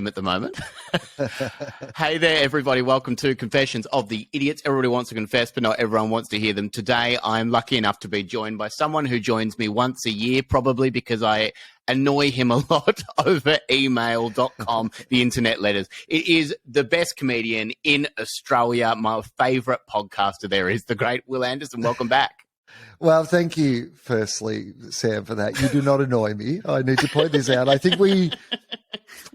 team at the moment. Hey there, everybody. Welcome to Confessions of the Idiots. Everybody wants to confess, but not everyone wants to hear them. Today, I'm lucky enough to be joined by someone who joins me once a year, probably because I annoy him a lot over email.com, the internet letters. It is the best comedian in Australia. My favourite podcaster there is the great Will Anderson. Welcome back. Well, thank you, firstly, Sam, for that. You do not annoy me. I need to point this out. I think we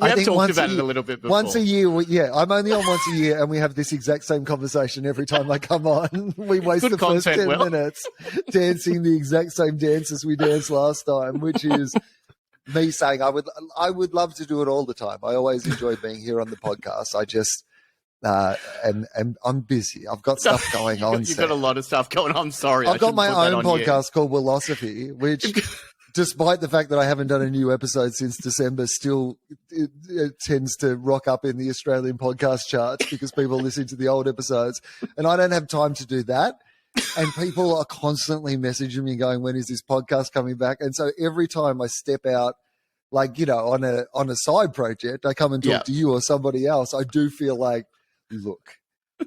have talked about it a little bit before. Once a year, I'm only on once a year, and we have this exact same conversation every time I come on. We waste Good the content, first 10 Will. minutes dancing the exact same dances we danced last time, which is me saying I would love to do it all the time. I always enjoy being here on the podcast. I just... and I'm busy. I've got stuff going on. You've got a lot of stuff going on. I'm sorry. I've got my own podcast called Willosophy, which, despite the fact that I haven't done a new episode since December, still it tends to rock up in the Australian podcast charts because people listen to the old episodes. And I don't have time to do that. And people are constantly messaging me going, when is this podcast coming back? And so every time I step out, like, on a side project, I come and talk to you or somebody else, I do feel like, look,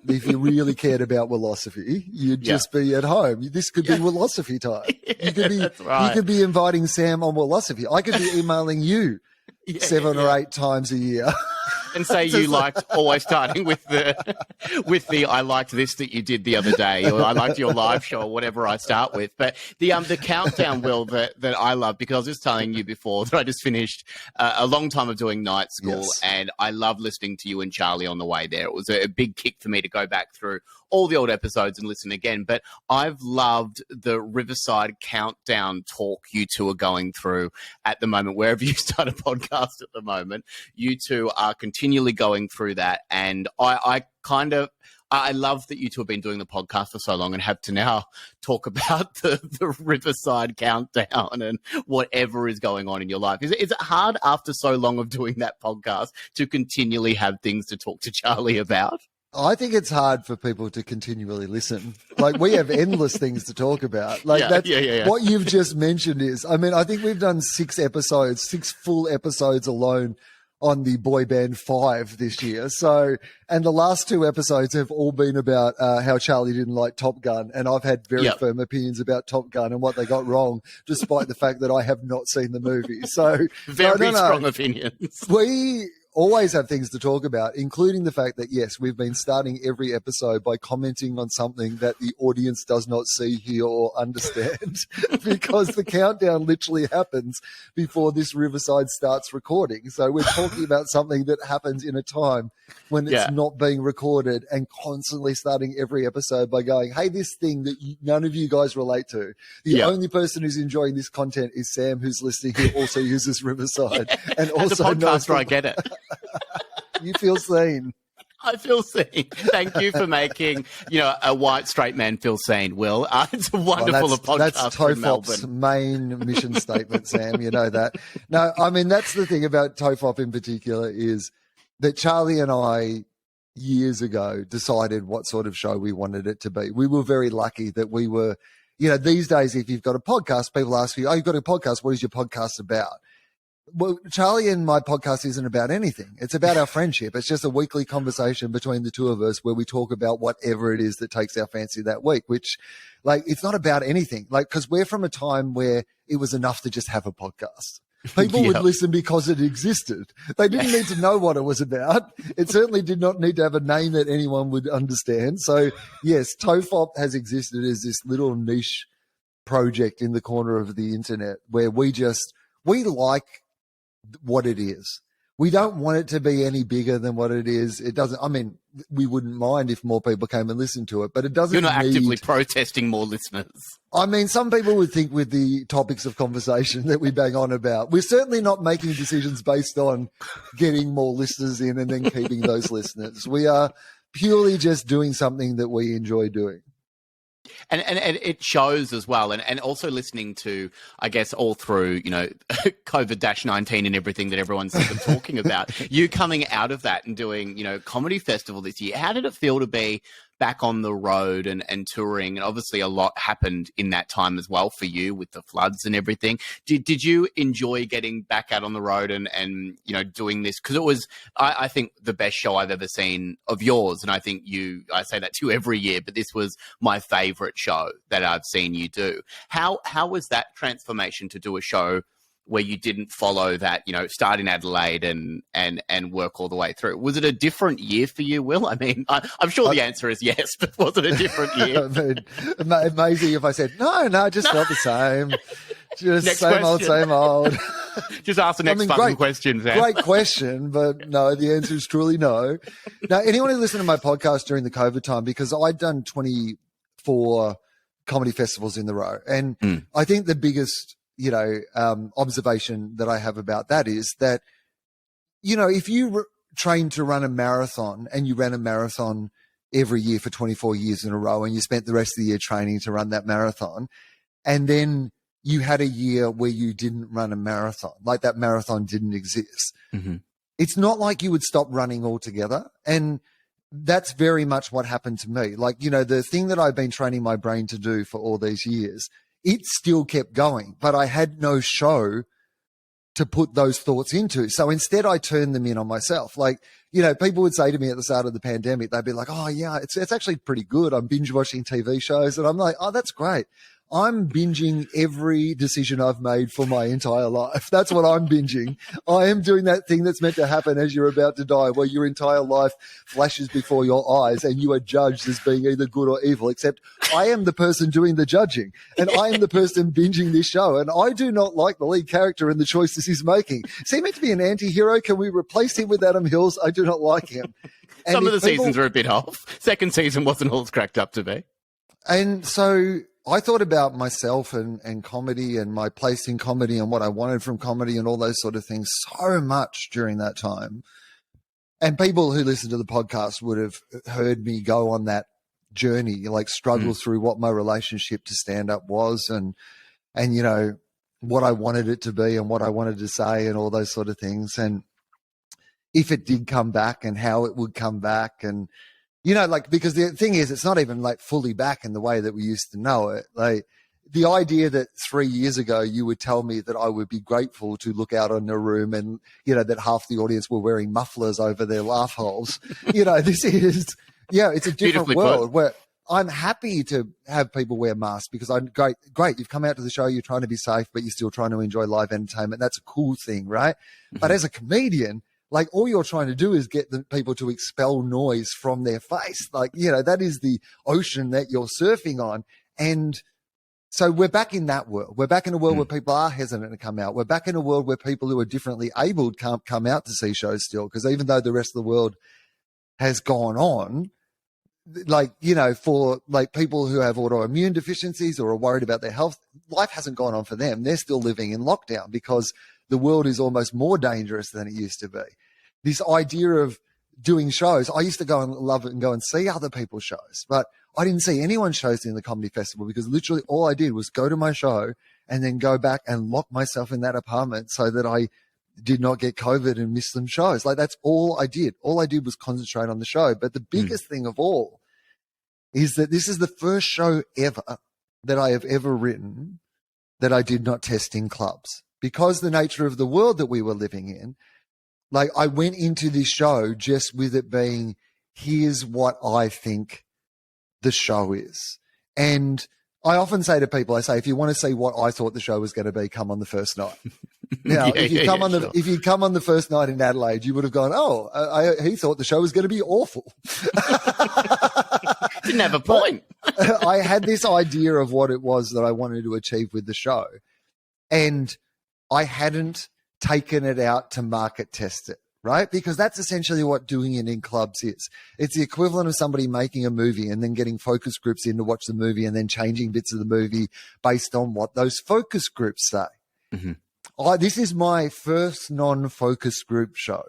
if you really cared about Willosophy, you'd just be at home. This could be Willosophy time. You could be inviting Sam on Willosophy. I could be emailing you 7 or 8 times a year. And say you liked, always starting with the I liked this that you did the other day, or I liked your live show, or whatever I start with. But the countdown, Will, that I love, because I was just telling you before that I just finished a long time of doing night school, and I love listening to you and Charlie on the way there. It was a big kick for me to go back through all the old episodes and listen again. But I've loved the Riverside countdown talk you two are going through at the moment. Wherever you start a podcast at the moment, you two are continually going through that. And I love that you two have been doing the podcast for so long and have to now talk about the Riverside countdown and whatever is going on in your life. Is it hard after so long of doing that podcast to continually have things to talk to Charlie about? I think it's hard for people to continually listen. Like, we have endless things to talk about. Like, what you've just mentioned is, I mean, I think we've done 6 full episodes alone on the boy band 5 this year. So, and the last 2 episodes have all been about how Charlie didn't like Top Gun. And I've had very firm opinions about Top Gun and what they got wrong, despite the fact that I have not seen the movie. So very strong opinions. We always have things to talk about, including the fact that, yes, we've been starting every episode by commenting on something that the audience does not see, hear, or understand, because the countdown literally happens before this Riverside starts recording. So we're talking about something that happens in a time when it's not being recorded, and constantly starting every episode by going, hey, this thing that none of you guys relate to. The only person who's enjoying this content is Sam, who's listening, who also uses Riverside. And also, as a podcaster, I get it. You feel seen. I feel seen. Thank you for making, a white straight man feel seen, Will. It's a wonderful podcast. That's TOEFOP's main mission statement, Sam. You know that. No, I mean, that's the thing about TOEFOP in particular, is that Charlie and I, years ago, decided what sort of show we wanted it to be. We were very lucky that we were, these days, if you've got a podcast, people ask you, oh, you've got a podcast, what is your podcast about? Well, Charlie and my podcast isn't about anything. It's about our friendship. It's just a weekly conversation between the two of us where we talk about whatever it is that takes our fancy that week, which, like, it's not about anything. Like, because we're from a time where it was enough to just have a podcast. People would listen because it existed. They didn't need to know what it was about. It certainly did not need to have a name that anyone would understand. So, yes, TOEFOP has existed as this little niche project in the corner of the internet where we like what it is. We don't want it to be any bigger than what it is. It doesn't, I mean, we wouldn't mind if more people came and listened to it, but it doesn't. You're not actively protesting more listeners. I mean, some people would think with the topics of conversation that we bang on about, we're certainly not making decisions based on getting more listeners in and then keeping those listeners. We are purely just doing something that we enjoy doing. And it shows as well. And also listening to, I guess, all through, COVID-19 and everything that everyone's talking about, you coming out of that and doing, Comedy Festival this year. How did it feel to be back on the road and touring, and obviously a lot happened in that time as well for you with the floods and everything. Did you enjoy getting back out on the road and doing this? Because it was, I think, the best show I've ever seen of yours. And I think I say that to you every year, but this was my favorite show that I've seen you do. How was that transformation to do a show where you didn't follow that, start in Adelaide and work all the way through? Was it a different year for you, Will? I mean, I'm sure the answer is yes, but was it a different year? I mean, amazing if I said, no, just felt the same. Just next same question. old. Just ask the next fucking question, Sam. Great question, but no, the answer is truly no. Now, anyone who listened to my podcast during the COVID time, because I'd done 24 comedy festivals in the row, and I think the biggest observation that I have about that is that, if you trained to run a marathon and you ran a marathon every year for 24 years in a row, and you spent the rest of the year training to run that marathon, and then you had a year where you didn't run a marathon, like that marathon didn't exist. Mm-hmm. It's not like you would stop running altogether. And that's very much what happened to me. Like, the thing that I've been training my brain to do for all these years, it still kept going, but I had no show to put those thoughts into. So instead I turned them in on myself. Like, people would say to me at the start of the pandemic, they'd be like, oh yeah, it's actually pretty good. I'm binge watching TV shows. And I'm like, oh, that's great. I'm binging every decision I've made for my entire life. That's what I'm binging. I am doing that thing that's meant to happen as you're about to die, where your entire life flashes before your eyes and you are judged as being either good or evil, except I am the person doing the judging and I am the person binging this show. And I do not like the lead character and the choices he's making. Is he meant to be an anti-hero? Can we replace him with Adam Hills? I do not like him. And some of the seasons are a bit off. Second season wasn't all it's cracked up to be. And so I thought about myself and comedy and my place in comedy and what I wanted from comedy and all those sort of things so much during that time. And people who listen to the podcast would have heard me go on that journey, like struggle through what my relationship to stand up was and what I wanted it to be and what I wanted to say and all those sort of things. And if it did come back and how it would come back and, because the thing is, it's not even like fully back in the way that we used to know it. Like the idea that 3 years ago you would tell me that I would be grateful to look out on a room and, that half the audience were wearing mufflers over their laugh holes. This is, it's a different world where I'm happy to have people wear masks because I'm great. You've come out to the show. You're trying to be safe, but you're still trying to enjoy live entertainment. That's a cool thing, right? Mm-hmm. But as a comedian, like all you're trying to do is get the people to expel noise from their face. Like, that is the ocean that you're surfing on. And so we're back in that world. We're back in a world where people are hesitant to come out. We're back in a world where people who are differently abled can't come out to see shows still. Because even though the rest of the world has gone on, for like people who have autoimmune deficiencies or are worried about their health, life hasn't gone on for them. They're still living in lockdown because the world is almost more dangerous than it used to be. This idea of doing shows, I used to go and love it and go and see other people's shows, but I didn't see anyone's shows in the comedy festival because literally all I did was go to my show and then go back and lock myself in that apartment so that I did not get COVID and miss some shows. Like that's all I did. All I did was concentrate on the show. But the biggest thing of all is that this is the first show ever that I have ever written that I did not test in clubs. Because the nature of the world that we were living in, like I went into this show just with it being, here's what I think the show is. And I often say to people, I say, if you want to see what I thought the show was going to be, come on the first night. Now, if you come on the first night in Adelaide, you would have gone, he thought the show was going to be awful. Didn't have a point. I had this idea of what it was that I wanted to achieve with the show. And I hadn't taken it out to market test it, right? Because that's essentially what doing it in clubs is. It's the equivalent of somebody making a movie and then getting focus groups in to watch the movie and then changing bits of the movie based on what those focus groups say. Mm-hmm. This is my first non-focus group show.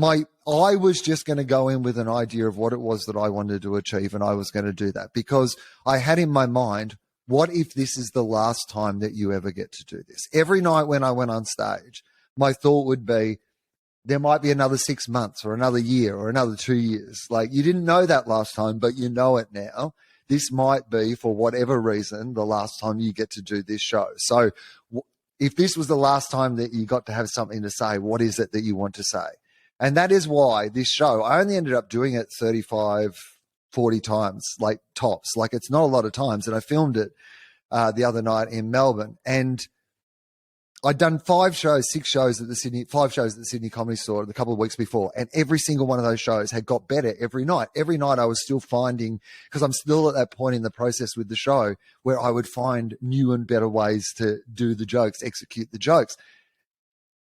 I was just going to go in with an idea of what it was that I wanted to achieve, and I was going to do that because I had in my mind, what if this is the last time that you ever get to do this? Every night when I went on stage, my thought would be, there might be another 6 months or another year or another 2 years. Like, you didn't know that last time, but you know it now. This might be, for whatever reason, the last time you get to do this show. So if this was the last time that you got to have something to say, what is it that you want to say? And that is why this show, I only ended up doing it 35, 40 times, like tops. Like, it's not a lot of times. And I filmed it the other night in Melbourne. And I'd done 5 shows, 6 shows at the Sydney, 5 shows at the Sydney Comedy Store the couple of weeks before. And every single one of those shows had got better every night. Every night I was still finding, because I'm still at that point in the process with the show where I would find new and better ways to do the jokes, execute the jokes.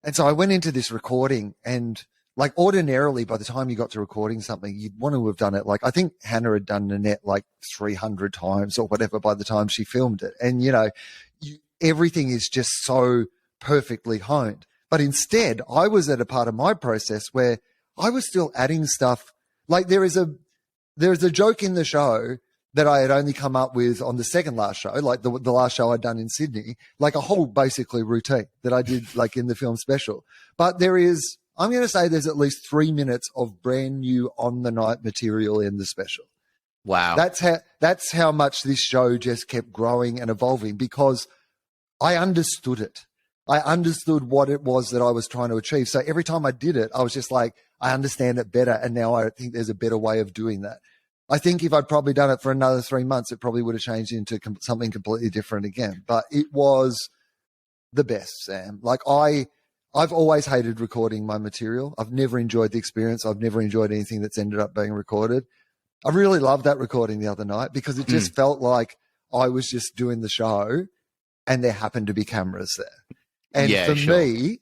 And so I went into this recording, and like, ordinarily, by the time you got to recording something, you'd want to have done it. Like, I think Hannah had done Nanette like 300 times or whatever by the time she filmed it. And, you know, everything is just so perfectly honed. But instead, I was at a part of my process where I was still adding stuff. Like, there is a joke in the show that I had only come up with on the second last show, like the last show I'd done in Sydney, like a whole basically routine that I did like in the film special. But there is, I'm going to say there's at least 3 minutes of brand new on the night material in the special. Wow. That's how much this show just kept growing and evolving, because I understood it. I understood what it was that I was trying to achieve. So every time I did it, I was just like, I understand it better. And now I think there's a better way of doing that. I think if I'd probably done it for another 3 months, it probably would have changed into something completely different again. But it was the best, Sam. Like, I've always hated recording my material. I've never enjoyed the experience. I've never enjoyed anything that's ended up being recorded. I really loved that recording the other night, because it just felt like I was just doing the show and there happened to be cameras there. And for me,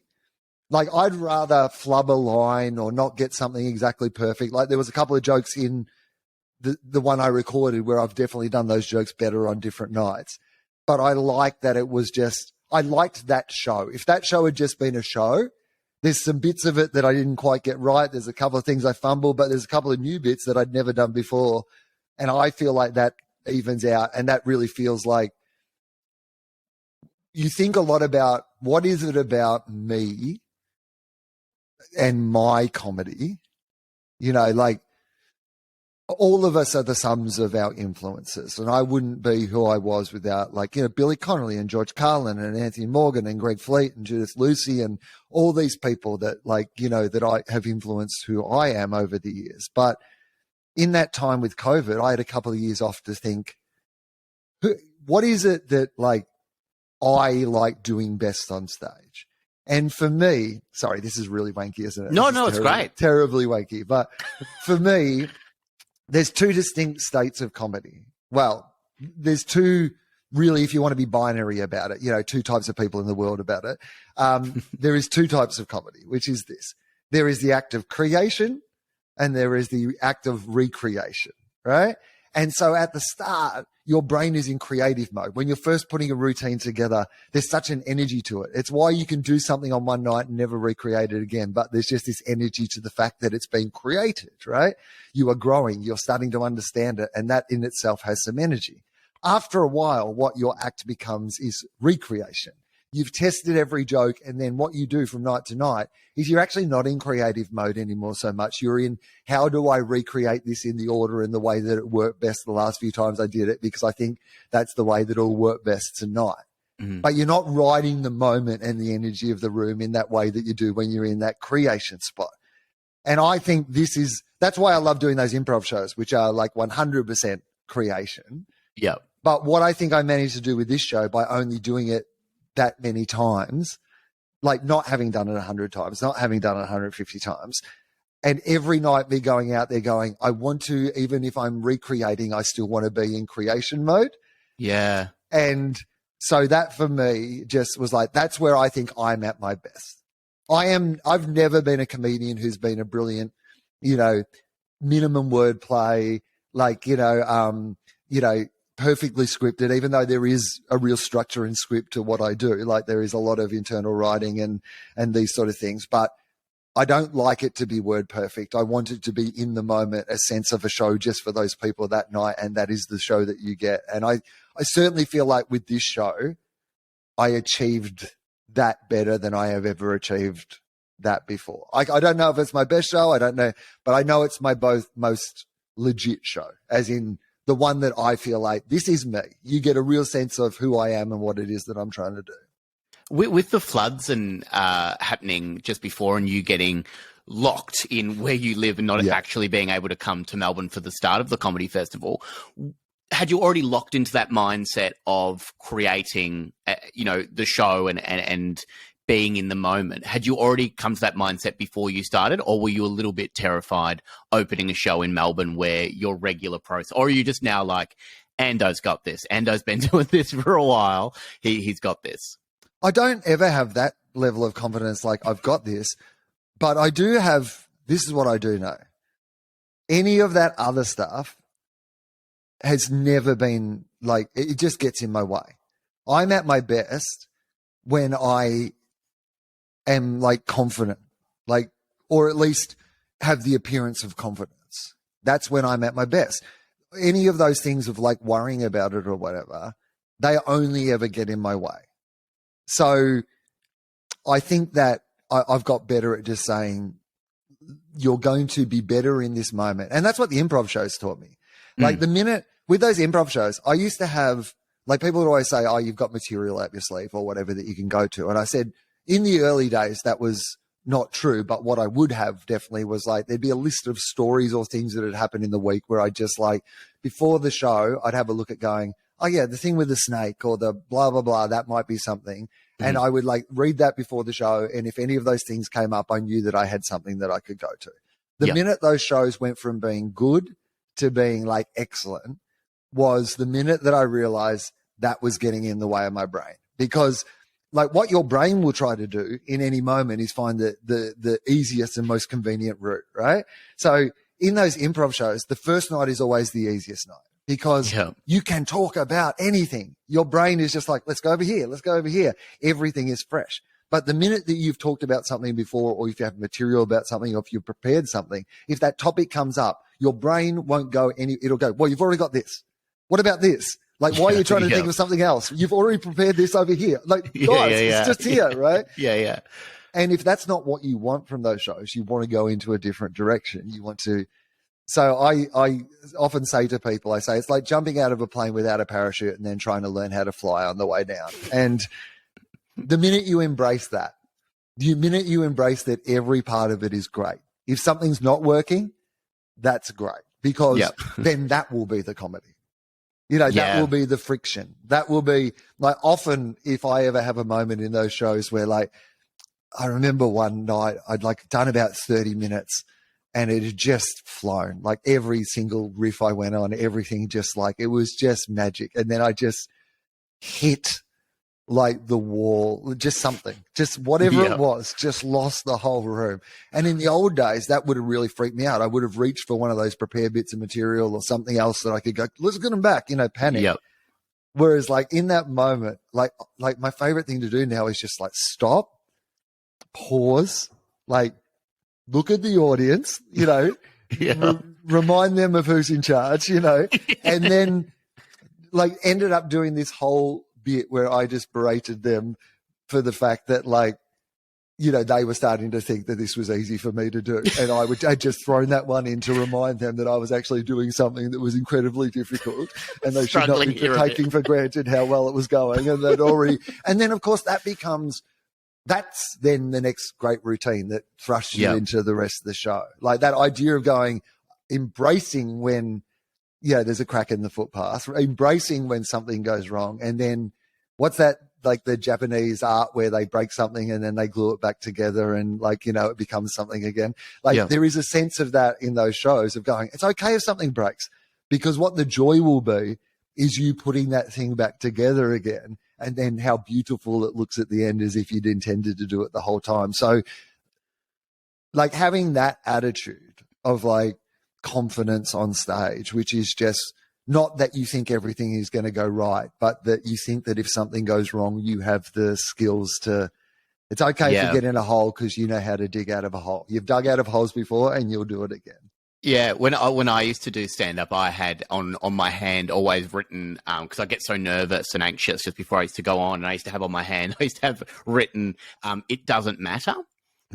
like, I'd rather flub a line or not get something exactly perfect. Like, there was a couple of jokes in the one I recorded where I've definitely done those jokes better on different nights. But I like that it was just, I liked that show. If that show had just been a show, there's some bits of it that I didn't quite get right. There's a couple of things I fumbled, but there's a couple of new bits that I'd never done before. And I feel like that evens out. And that really feels like, you think a lot about, what is it about me and my comedy? You know, like, all of us are the sums of our influences. And I wouldn't be who I was without, like, you know, Billy Connolly and George Carlin and Anthony Morgan and Greg Fleet and Judith Lucy and all these people that, like, you know, that I have influenced who I am over the years. But in that time with COVID, I had a couple of years off to think, what is it that, like, I like doing best on stage? And for me, sorry, this is really wanky, isn't it? No, it's great. Terribly wanky. But for me, there's 2 distinct states of comedy. Well, there's 2, really, if you want to be binary about it, you know, 2 types of people in the world about it. There is 2 types of comedy, which is this. There is the act of creation and there is the act of recreation, right? And so at the start, your brain is in creative mode. When you're first putting a routine together, there's such an energy to it. It's why you can do something on one night and never recreate it again. But there's just this energy to the fact that it's been created, right? You are growing. You're starting to understand it. And that in itself has some energy. After a while, what your act becomes is recreation. You've tested every joke, and then what you do from night to night is you're actually not in creative mode anymore so much. You're in, how do I recreate this in the order and the way that it worked best the last few times I did it, because I think that's the way that it'll work best tonight. Mm-hmm. But you're not riding the moment and the energy of the room in that way that you do when you're in that creation spot. And I think that's why I love doing those improv shows, which are like 100% creation. Yeah. But what I think I managed to do with this show, by only doing it that many times, like not having done it 100 times, not having done it 150 times, and every night me going out there going, I want to, even if I'm recreating, I still want to be in creation mode. Yeah. And so that for me just was like, that's where I think I'm at my best. I've never been a comedian who's been a brilliant, you know, minimum wordplay, like, perfectly scripted, even though there is a real structure and script to what I do. Like, there is a lot of internal writing and these sort of things, but I don't like it to be word perfect. I want it to be in the moment, a sense of a show just for those people that night. And that is the show that you get. And I certainly feel like with this show, I achieved that better than I have ever achieved that before. I don't know if it's my best show. I don't know, but I know it's my most legit show, as in the one that I feel like this is me. You get a real sense of who I am and what it is that I'm trying to do. With the floods and happening just before, and you getting locked in where you live and not actually being able to come to Melbourne for the start of the comedy festival, had you already locked into that mindset of creating, the show and being in the moment? Had you already come to that mindset before you started, or were you a little bit terrified opening a show in Melbourne where your regular process, or are you just now like, Ando's got this. Ando's been doing this for a while. He's got this. I don't ever have that level of confidence like I've got this, but I do have, this is what I do know. Any of that other stuff has never been like, it just gets in my way. I'm at my best when I am like confident, like, or at least have the appearance of confidence. That's when I'm at my best. Any of those things of like worrying about it or whatever, they only ever get in my way. So I think that I've got better at just saying, you're going to be better in this moment. And that's what the improv shows taught me. Like the minute with those improv shows, I used to have, like, people would always say, oh, you've got material up your sleeve or whatever that you can go to. And I said, in the early days, that was not true. But what I would have definitely was like, there'd be a list of stories or things that had happened in the week where I just like, before the show, I'd have a look at going, oh yeah, the thing with the snake or the blah, blah, blah, that might be something. And I would like read that before the show. And if any of those things came up, I knew that I had something that I could go to. The minute those shows went from being good to being like excellent was the minute that I realized that was getting in the way of my brain. Because like what your brain will try to do in any moment is find the easiest and most convenient route, right? So in those improv shows, the first night is always the easiest night. Because you can talk about anything. Your brain is just like, let's go over here. Let's go over here. Everything is fresh. But the minute that you've talked about something before, or if you have material about something, or if you've prepared something, if that topic comes up, your brain won't go it'll go, well, you've already got this. What about this? Like, why are you trying to think of something else? You've already prepared this over here. Like, guys, it's just here, right? Yeah. And if that's not what you want from those shows, you want to go into a different direction. You want to. So I often say to people, I say, it's like jumping out of a plane without a parachute and then trying to learn how to fly on the way down. And the minute you embrace that, that every part of it is great. If something's not working, that's great, because then that will be the comedy. That will be the friction. That will be like, often if I ever have a moment in those shows where, like, I remember one night I'd like done about 30 minutes and it had just flown. Like every single riff I went on, everything just like, it was just magic. And then I just hit like the wall, just something, just whatever it was, just lost the whole room. And in the old days, that would have really freaked me out. I would have reached for one of those prepared bits of material or something else that I could go, let's get them back, panic. Yep. Whereas like in that moment, like my favorite thing to do now is just like stop, pause, like, look at the audience, remind them of who's in charge, and then like ended up doing this whole bit where I just berated them for the fact that like, they were starting to think that this was easy for me to do. And I'd just thrown that one in to remind them that I was actually doing something that was incredibly difficult and they should not be taking for granted how well it was going. And then of course that's then the next great routine that thrusts you into the rest of the show. Like that idea of embracing when, there's a crack in the footpath, embracing when something goes wrong. And then what's that, like the Japanese art where they break something and then they glue it back together and like, it becomes something again. Like there is a sense of that in those shows of going, it's okay if something breaks, because what the joy will be is you putting that thing back together again. And then how beautiful it looks at the end as if you'd intended to do it the whole time. So like having that attitude of like confidence on stage, which is just not that you think everything is going to go right, but that you think that if something goes wrong, you have the skills to, it's okay to get in a hole because you know how to dig out of a hole. You've dug out of holes before and you'll do it again. Yeah, when I used to do stand-up, I had on my hand always written, because I get so nervous and anxious just before I used to go on, and I used to have on my hand, I used to have written, it doesn't matter.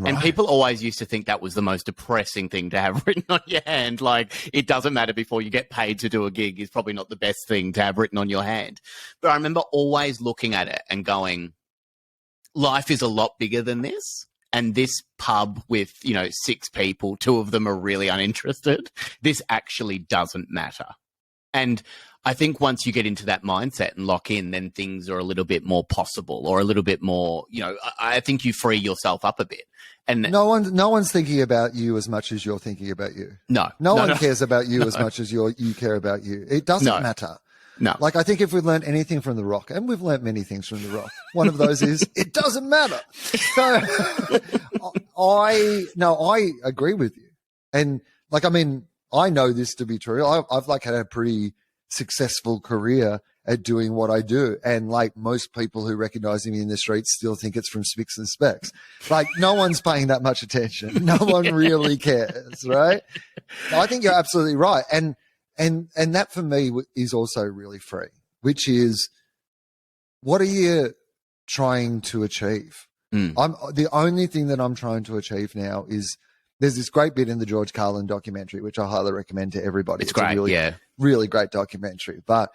And people always used to think that was the most depressing thing to have written on your hand. Like, it doesn't matter before you get paid to do a gig is probably not the best thing to have written on your hand. But I remember always looking at it and going, life is a lot bigger than this. And this pub with, 6 people, 2 of them are really uninterested. This actually doesn't matter. And I think once you get into that mindset and lock in, then things are a little bit more possible, or a little bit more, I think you free yourself up a bit. And no one's thinking about you as much as you're thinking about you. No one cares about you as much as you care about you. It doesn't matter. No. Like, I think if we've learned anything from The Rock, and we've learned many things from The Rock, one of those is it doesn't matter. So I agree with you. And I know this to be true. I've had a pretty successful career at doing what I do. And like most people who recognize me in the streets still think it's from Spicks and Specs. Like, no one's paying that much attention. No one really cares, right? I think you're absolutely right. And that for me is also really free, which is, what are you trying to achieve? The only thing that I'm trying to achieve now is, there's this great bit in the George Carlin documentary, which I highly recommend to everybody. It's great, a really, really great documentary. But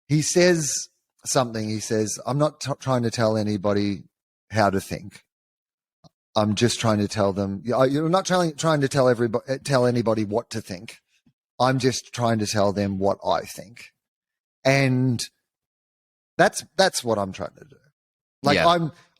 he says something. He says, I'm not trying to tell anybody how to think. I'm just trying to tell them, you're not trying to tell anybody what to think. I'm just trying to tell them what I think. And that's what I'm trying to do. Like,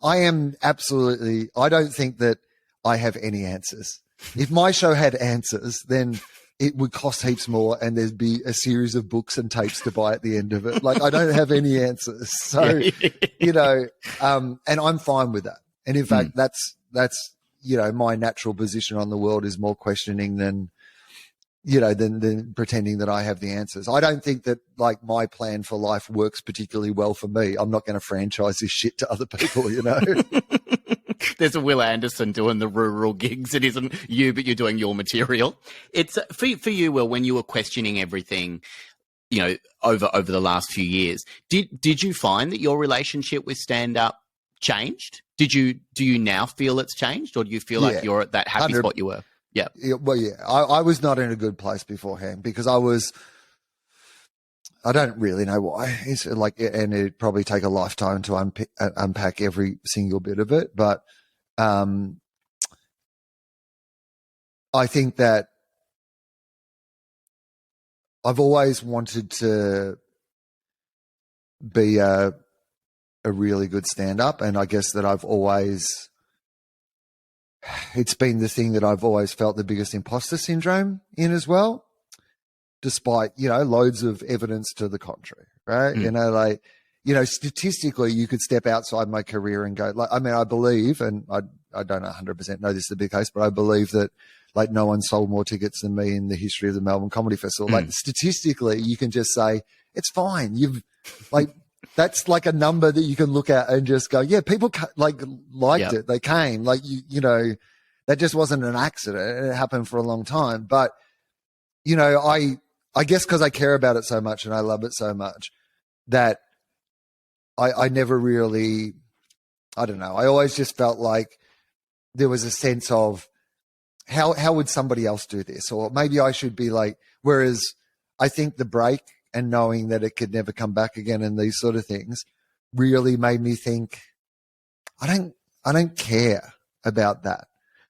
I am absolutely, I don't think that I have any answers. If my show had answers, then it would cost heaps more, and there'd be a series of books and tapes to buy at the end of it. Like, I don't have any answers. So, and I'm fine with that. And in fact, that's, my natural position on the world is more questioning than pretending that I have the answers. I don't think that, like, my plan for life works particularly well for me. I'm not going to franchise this shit to other people, There's a Will Anderson doing the rural gigs. It isn't you, but you're doing your material. It's for you, Will, when you were questioning everything, over the last few years, did you find that your relationship with stand-up changed? Do you now feel it's changed, or do you feel like you're at that happy spot you were? Yeah. Well, yeah, I was not in a good place beforehand, because I don't really know why. It's like, and it'd probably take a lifetime to unpack every single bit of it. But I think that I've always wanted to be a really good stand-up, and I guess that it's been the thing that I've always felt the biggest imposter syndrome in as well, despite, loads of evidence to the contrary, right? Statistically, you could step outside my career and go, I believe, and I don't 100% know this to be the case, but I believe that, like, no one sold more tickets than me in the history of the Melbourne Comedy Festival. Like, statistically, you can just say, it's fine. That's like a number that you can look at and just go, yeah, people liked it. They came, that just wasn't an accident. It happened for a long time. But, I guess because I care about it so much and I love it so much, that I never really, I don't know. I always just felt like there was a sense of how would somebody else do this? Or maybe I should be like, whereas I think the break and knowing that it could never come back again and these sort of things really made me think, I don't care about that.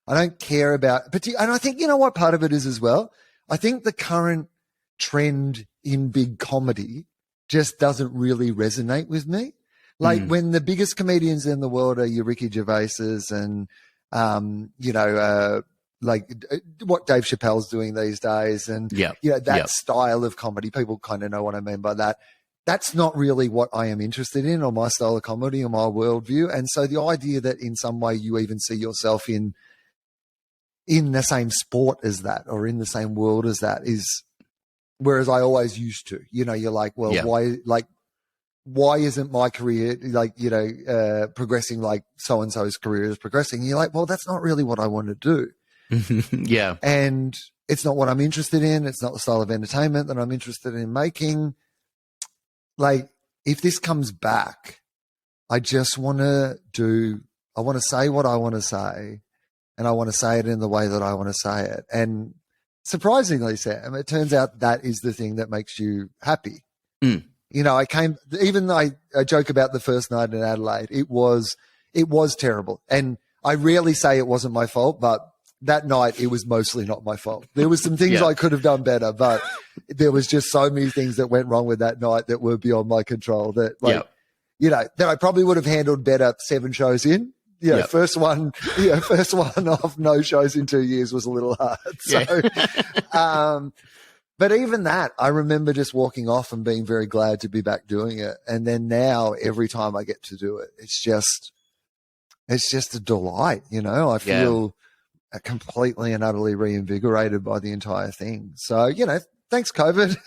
I don't care about, and I think, what part of it is as well? I think the current trend in big comedy just doesn't really resonate with me. Like, when the biggest comedians in the world are your Ricky Gervaises and, like what Dave Chappelle's doing these days, and that style of comedy, people kind of know what I mean by that. That's not really what I am interested in, or my style of comedy, or my worldview. And so the idea that in some way you even see yourself in the same sport as that, or in the same world as that, is, whereas I always used to, you're like, well, why isn't my career progressing like so-and-so's career is progressing? And you're like, well, that's not really what I want to do. Yeah. And it's not what I'm interested in. It's not the style of entertainment that I'm interested in making. Like, if this comes back, I just want to say what I want to say and I want to say it in the way that I want to say it. And surprisingly, Sam, it turns out that is the thing that makes you happy. Mm. You know, even though I joke about the first night in Adelaide, it was terrible. And I rarely say it wasn't my fault, but that night it was mostly not my fault. There was some things I could have done better, but there was just so many things that went wrong with that night that were beyond my control that you know, that I probably would have handled better 7 shows in. Yeah, first one off, no shows in 2 years was a little hard. So, but even that, I remember just walking off and being very glad to be back doing it. And then now, every time I get to do it, it's just a delight. You know, I feel completely and utterly reinvigorated by the entire thing. So, you know, thanks, COVID.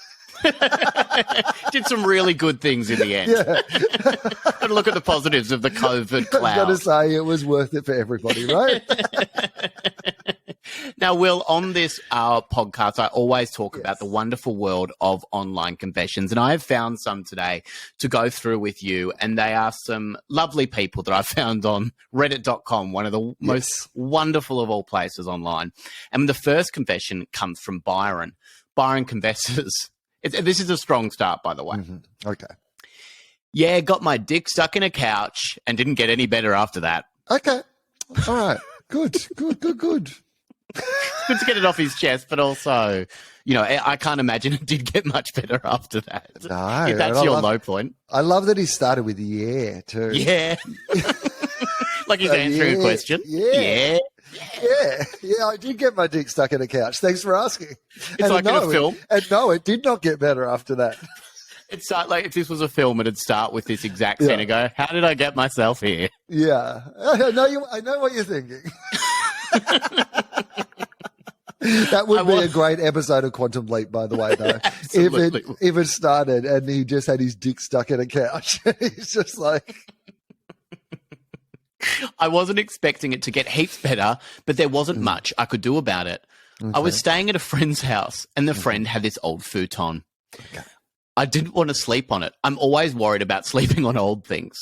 Did some really good things in the end. Got to look at the positives of the COVID cloud. I've got to say, it was worth it for everybody, right? Now, Will, on this podcast, I always talk about the wonderful world of online confessions, and I have found some today to go through with you, and they are some lovely people that I found on reddit.com, one of the most wonderful of all places online. And the first confession comes from Byron. Byron confesses. This is a strong start, by the way. Mm-hmm. Okay. Yeah, got my dick stuck in a couch and didn't get any better after that. Okay. All right. Good. Good to get it off his chest, but also, you know, I can't imagine it did get much better after that. No. If that's your low point. I love that he started with yeah, too. Yeah. Like he's answering a question. Yeah, I did get my dick stuck in a couch. Thanks for asking. It's like in a film. And no, it did not get better after that. It's like if this was a film, it'd start with this exact scene and go, how did I get myself here? Yeah. I know what you're thinking. That would be a great episode of Quantum Leap, by the way, though. if it started and he just had his dick stuck in a couch. He's just like... I wasn't expecting it to get heaps better, but there wasn't much I could do about it. Okay. I was staying at a friend's house, and the friend had this old futon. Okay. I didn't want to sleep on it. I'm always worried about sleeping on old things.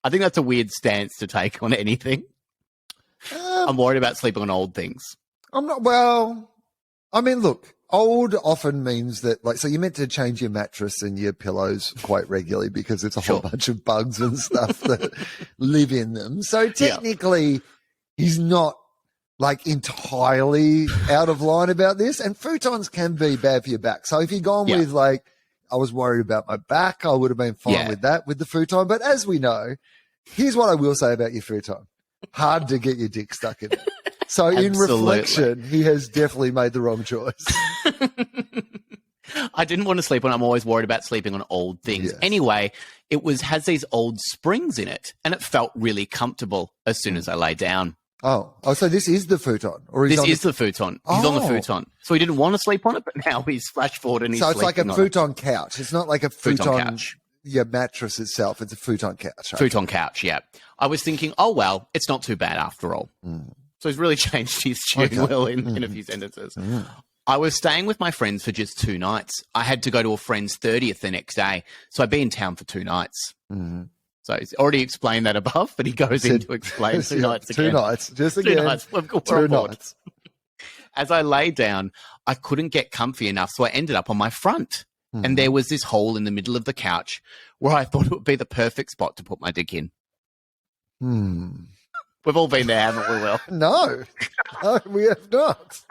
I think that's a weird stance to take on anything. I'm worried about sleeping on old things. I'm not, well, I mean, look, old often means that, like, so you're meant to change your mattress and your pillows quite regularly because it's a whole bunch of bugs and stuff that live in them. So technically, he's not, like, entirely out of line about this. And futons can be bad for your back. So if you're gone with, like, I was worried about my back, I would have been fine with that, with the futon. But as we know, here's what I will say about your futon. Hard to get your dick stuck in it. So in reflection, he has definitely made the wrong choice. I didn't want to sleep on it. I'm always worried about sleeping on old things. Yes. Anyway, it has these old springs in it, and it felt really comfortable as soon as I lay down. Oh, so this is the futon? This is the futon. He's on the futon. So he didn't want to sleep on it, but now he's flash forward and he's sleeping on it. So it's like a futon couch. It's not like a futon couch. Your mattress itself, it's a futon couch. Right? Futon couch, yeah. I was thinking, oh, well, it's not too bad after all. So he's really changed his tune well in a few sentences. I was staying with my friends for just 2 nights. I had to go to a friend's 30th the next day, so I'd be in town for 2 nights. So he's already explained that above, but he goes in to explain 2 nights again. 2 nights, just again. 2 nights. We're 2 nights. As I lay down, I couldn't get comfy enough, so I ended up on my front. And there was this hole in the middle of the couch where I thought it would be the perfect spot to put my dick in. We've all been there, haven't we, Will? No, we have not.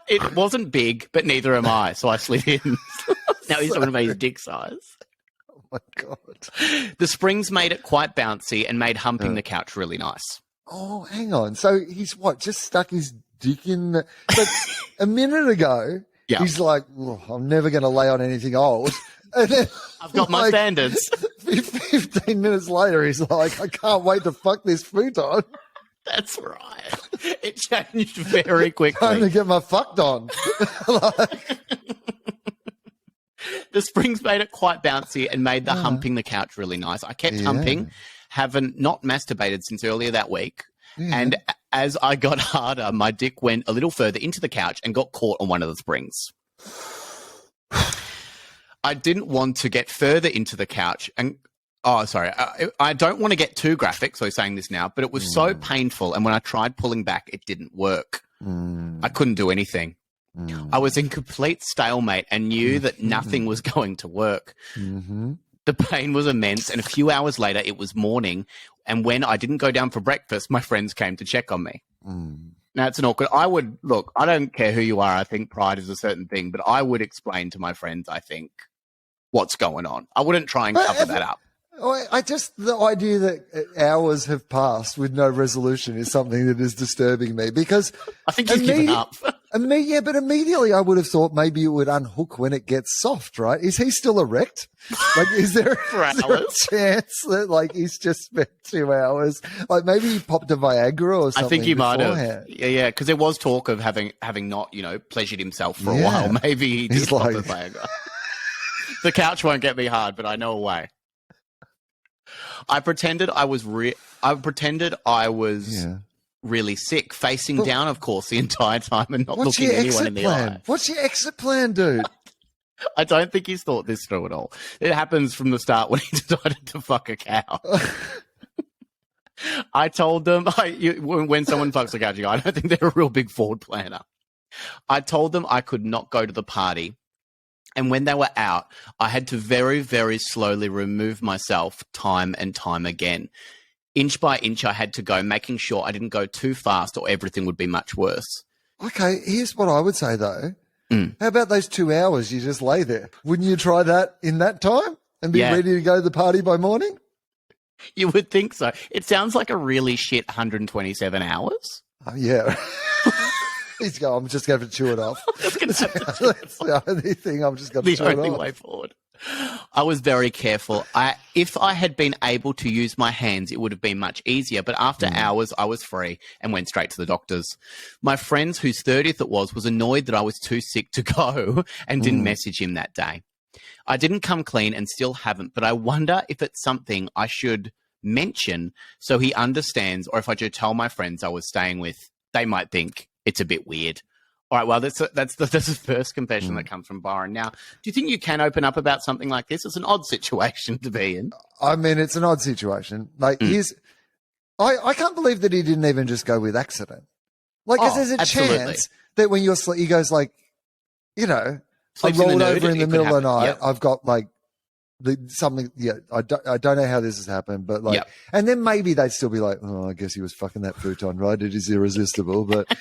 It wasn't big, but neither am I, so I slid in. Now he's talking about his dick size. Oh, my God. The springs made it quite bouncy and made humping the couch really nice. Oh, hang on. So he's just stuck his dick in the... But a minute ago... Yeah. He's like, I'm never going to lay on anything old. And then, I've got my standards. 15 minutes later, he's like, I can't wait to fuck this futon. That's right. It changed very quickly. Time to get my fucked on. The springs made it quite bouncy and made the humping the couch really nice. I kept humping, haven't not masturbated since earlier that week. And as I got harder, my dick went a little further into the couch and got caught on one of the springs. I didn't want to get further into the couch, and Oh, sorry. I don't want to get too graphic, so saying this now, but it was so painful. And when I tried pulling back, it didn't work. I couldn't do anything. I was in complete stalemate and knew that nothing was going to work. The pain was immense. And a few hours later, it was morning. And when I didn't go down for breakfast, my friends came to check on me. Now, it's an awkward. I don't care who you are. I think pride is a certain thing, but I would explain to my friends, I think, what's going on. I wouldn't try and cover that up. The idea that hours have passed with no resolution is something that is disturbing me, because I think you've given up. But immediately I would have thought maybe it would unhook when it gets soft, right? Is he still erect? Like, is there a chance that, like, he's just spent 2 hours? Like, maybe he popped a Viagra or something. I think he might have. Yeah, because there was talk of having not, pleasured himself for a while. Maybe he did pop a Viagra. The couch won't get me hard, but I know a way. I pretended I was really sick, facing down, of course, the entire time and not looking anyone in the eye. What's your exit plan, dude? I don't think he's thought this through at all. It happens from the start when he decided to fuck a cow. I told them, when someone fucks a couch, I don't think they're a real big forward planner. I told them I could not go to the party. And when they were out, I had to very, very slowly remove myself time and time again. Inch by inch, I had to go, making sure I didn't go too fast or everything would be much worse. Okay, here's what I would say, though. How about those 2 hours you just lay there? Wouldn't you try that in that time and be ready to go to the party by morning? You would think so. It sounds like a really shit 127 hours. Oh, yeah. He's going, I'm just going to chew it off. That's the only thing I'm just going to chew it off. The only way forward. I was very careful. If I had been able to use my hands, it would have been much easier. But after hours, I was free and went straight to the doctors. My friends, whose 30th it was annoyed that I was too sick to go and didn't message him that day. I didn't come clean and still haven't, but I wonder if it's something I should mention so he understands, or if I should tell my friends I was staying with. They might think it's a bit weird. All right, well, that's the first confession that comes from Byron. Now, do you think you can open up about something like this? It's an odd situation to be in. I mean, it's an odd situation. Like, I can't believe that he didn't even just go with accident. Like, because there's a chance that when you're he goes like, I rolled over in the middle of the night. Yep. I've got like something. Yeah, I don't know how this has happened, but like, and then maybe they'd still be like, oh, I guess he was fucking that futon, right? It is irresistible, but.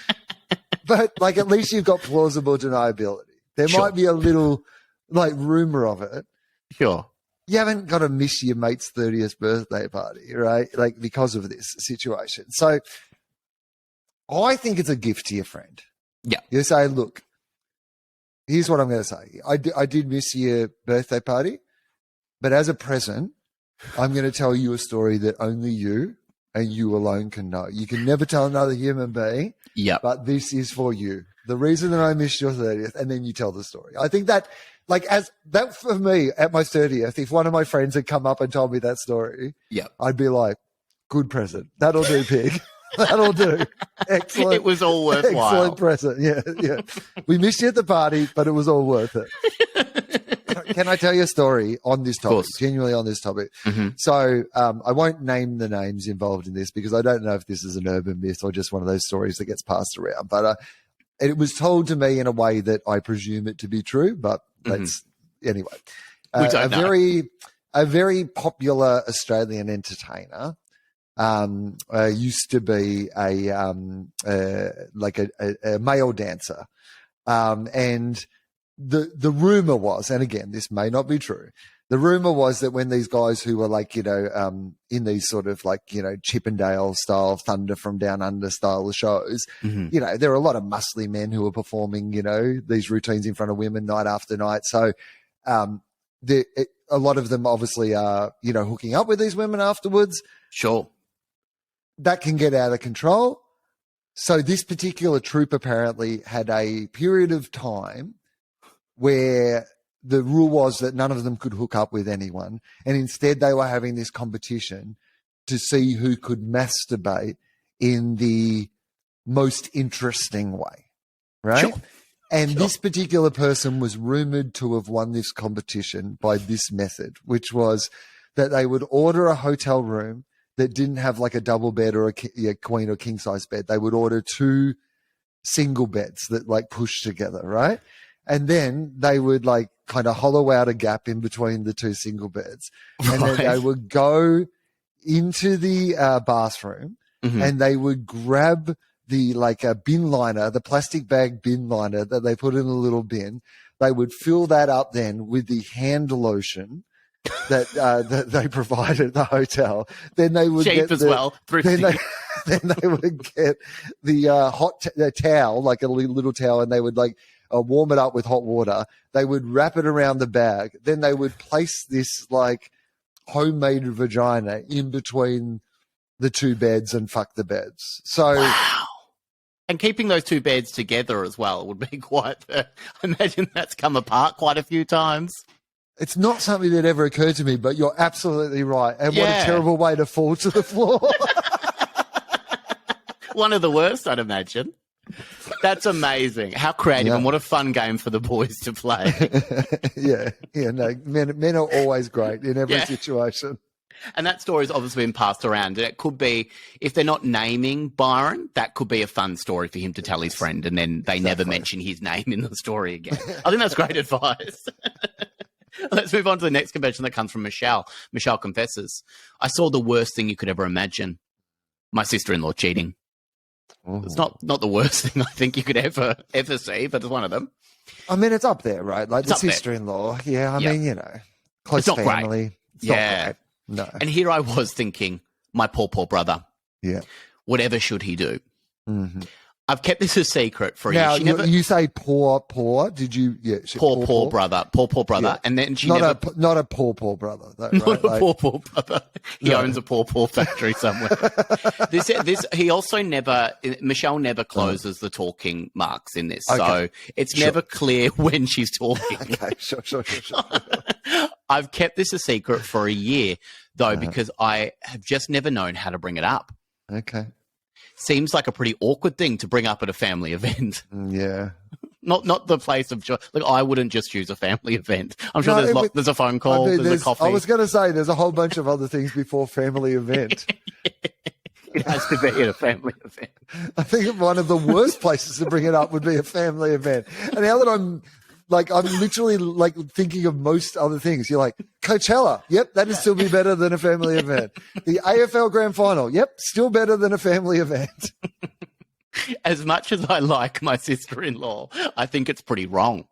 But, like, at least you've got plausible deniability. There might be a little, like, rumor of it. Sure. You haven't got to miss your mate's 30th birthday party, right? Like, because of this situation. So, I think it's a gift to your friend. Yeah. You say, look, here's what I'm going to say. I did miss your birthday party, but as a present, I'm going to tell you a story that only you and you alone can know. You can never tell another human being. Yeah. But this is for you. The reason that I missed your 30th, and then you tell the story. I think that, like, as that for me at my 30th, if one of my friends had come up and told me that story, I'd be like, good present. That'll do, pig. That'll do. Excellent. It was all worthwhile. Excellent present. Yeah. We missed you at the party, but it was all worth it. Can I tell you a story on this topic? Genuinely on this topic. Mm-hmm. So I won't name the names involved in this because I don't know if this is an urban myth or just one of those stories that gets passed around. But it was told to me in a way that I presume it to be true. But let's anyway. A very popular Australian entertainer used to be a male dancer, and the rumor was, and again, this may not be true. The rumor was that when these guys who were like, in these sort of like, Chippendale style, Thunder from Down Under style shows, there were a lot of muscly men who were performing, these routines in front of women night after night. So, a lot of them obviously are, hooking up with these women afterwards. Sure. That can get out of control. So this particular troupe apparently had a period of time where the rule was that none of them could hook up with anyone. And instead they were having this competition to see who could masturbate in the most interesting way. Right. Sure. And this particular person was rumored to have won this competition by this method, which was that they would order a hotel room that didn't have like a double bed or a queen or king size bed. They would order 2 single beds that like push together, right? And then they would like kind of hollow out a gap in between the 2 single beds. And then they would go into the bathroom and they would grab the like a bin liner, the plastic bag bin liner that they put in a little bin. They would fill that up then with the hand lotion that they provided at the hotel. Then they would cheap get as well. Then they would get the the towel, like a little towel, and they would like warm it up with hot water. They would wrap it around the bag. Then they would place this like homemade vagina in between the 2 beds and fuck the beds. So. Wow. And keeping those 2 beds together as well would be quite. I imagine that's come apart quite a few times. It's not something that ever occurred to me, but you're absolutely right. And what a terrible way to fall to the floor. One of the worst, I'd imagine. That's amazing. How creative and what a fun game for the boys to play. Yeah, no, men are always great in every situation. And that story's obviously been passed around. And it could be, if they're not naming Byron, that could be a fun story for him to tell his friend, and then they never mention his name in the story again. I think that's great advice. Let's move on to the next confession that comes from Michelle. Michelle confesses, I saw the worst thing you could ever imagine. My sister-in-law cheating. Ooh. It's not the worst thing I think you could ever see, but it's one of them. I mean, it's up there, right? Like the sister-in-law. Yeah, I mean, you know, close family. Great. It's not great. No. And here I was thinking, my poor brother. Yeah. Whatever should he do? Mm-hmm. I've kept this a secret for now, a year. You say poor. Did you? Yeah. Poor brother. Poor brother. Yeah. And then she not a poor brother. Though, not right? a poor brother. He owns a poor factory somewhere. He also Michelle never closes the talking marks in this. Okay. So it's never clear when she's talking. Okay, sure. I've kept this a secret for a year, though, because I have just never known how to bring it up. Okay. Seems like a pretty awkward thing to bring up at a family event. Yeah. Not the place of joy. Look, I wouldn't just choose a family event. I'm sure there's a phone call, there's a coffee. I was going to say there's a whole bunch of other things before family event. It has to be at a family event. I think one of the worst places to bring it up would be a family event. And now that I'm literally like thinking of most other things. You're like, Coachella. Yep, that'd still be better than a family event. The AFL Grand Final. Yep, still better than a family event. As much as I like my sister-in-law, I think it's pretty wrong.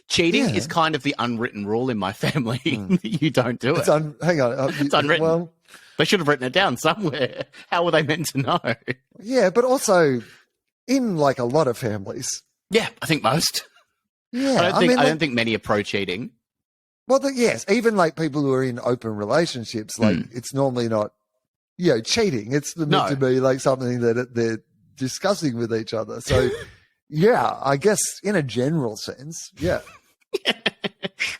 Cheating is kind of the unwritten rule in my family. You don't do it. Hang on. It's unwritten. Well, they should have written it down somewhere. How were they meant to know? Yeah, but also in like a lot of families. Yeah, I think most. Yeah, I don't think many are pro-cheating. Well, yes, even like people who are in open relationships, like it's normally not, cheating. It's meant to be like something that they're discussing with each other. So, yeah, I guess in a general sense, yeah.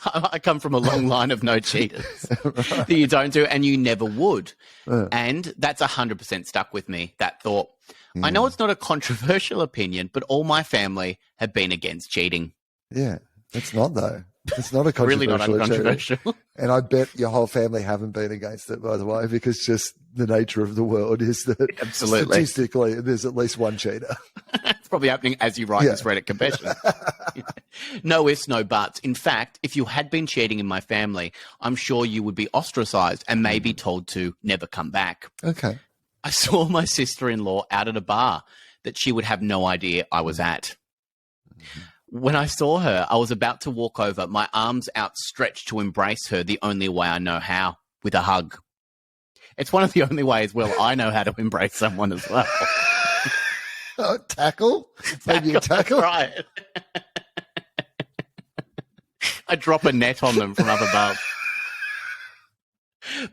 I come from a long line of no cheaters that you don't do and you never would. And that's 100% stuck with me, that thought. I know it's not a controversial opinion, but all my family have been against cheating. Yeah, it's not though. It's not a controversial. Really not uncontroversial. And I bet your whole family haven't been against it, by the way, because just the nature of the world is that statistically there's at least one cheater. It's probably happening as you write this Reddit confession. No ifs, no buts. In fact, if you had been cheating in my family, I'm sure you would be ostracized and maybe told to never come back. Okay. I saw my sister-in-law out at a bar that she would have no idea I was at. When I saw her, I was about to walk over, my arms outstretched to embrace her the only way I know how, with a hug. It's one of the only ways, Will, I know how to embrace someone as well. Tackle? Maybe a tackle? Right. I drop a net on them from up above.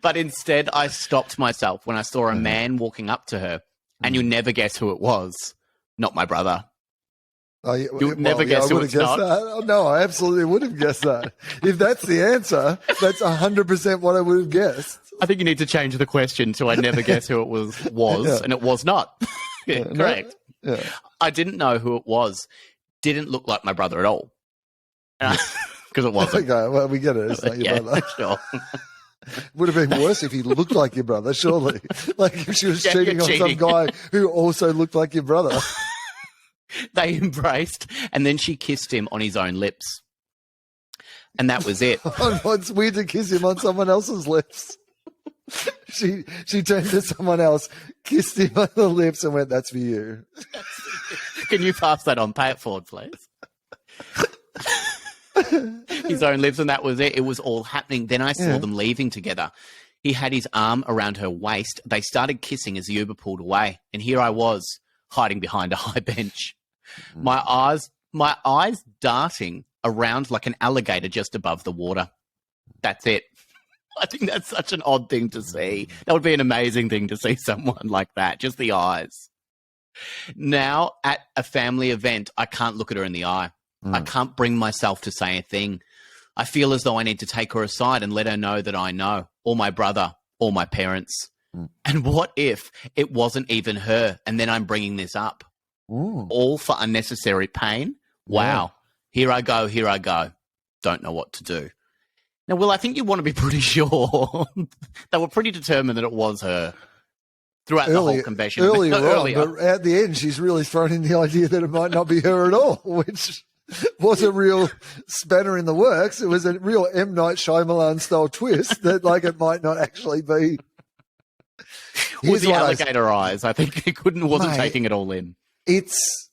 But instead, I stopped myself when I saw a man walking up to her, and you'll never guess who it was. Not my brother. Oh, You'll never guess who it's not. That. Oh, no, I absolutely would have guessed that. If that's the answer, that's 100% what I would have guessed. I think you need to change the question to I never guess who it was and it was not. Correct. No? Yeah. I didn't know who it was. Didn't look like my brother at all. Because it wasn't. Okay, well, we get it. It's not your brother. Sure. Would have been worse if he looked like your brother, surely. Like if she was cheating on some guy who also looked like your brother. They embraced, and then she kissed him on his own lips. And that was it. It's weird to kiss him on someone else's lips. She turned to someone else, kissed him on the lips, and went, "That's for you." Can you pass that on? Pay it forward, please. His own lips, and that was it. It was all happening. Then I saw them leaving together. He had his arm around her waist. They started kissing as the Uber pulled away. And here I was, hiding behind a high bench. My eyes darting around like an alligator just above the water. That's it. I think that's such an odd thing to see. That would be an amazing thing to see someone like that, just the eyes. Now, at a family event, I can't look at her in the eye. I can't bring myself to say a thing. I feel as though I need to take her aside and let her know that I know, or my brother, or my parents. And what if it wasn't even her, and then I'm bringing this up? All for unnecessary pain? Wow. Here I go. Don't know what to do. Now, Will, I think you want to be pretty sure. They were pretty determined that it was her throughout the whole confession. Earlier on, but at the end, she's really thrown in the idea that it might not be her at all, which was a real spanner in the works. It was a real M. Night Shyamalan-style twist that, like, it might not actually be. With the alligator eyes, I think he wasn't taking it all in. It's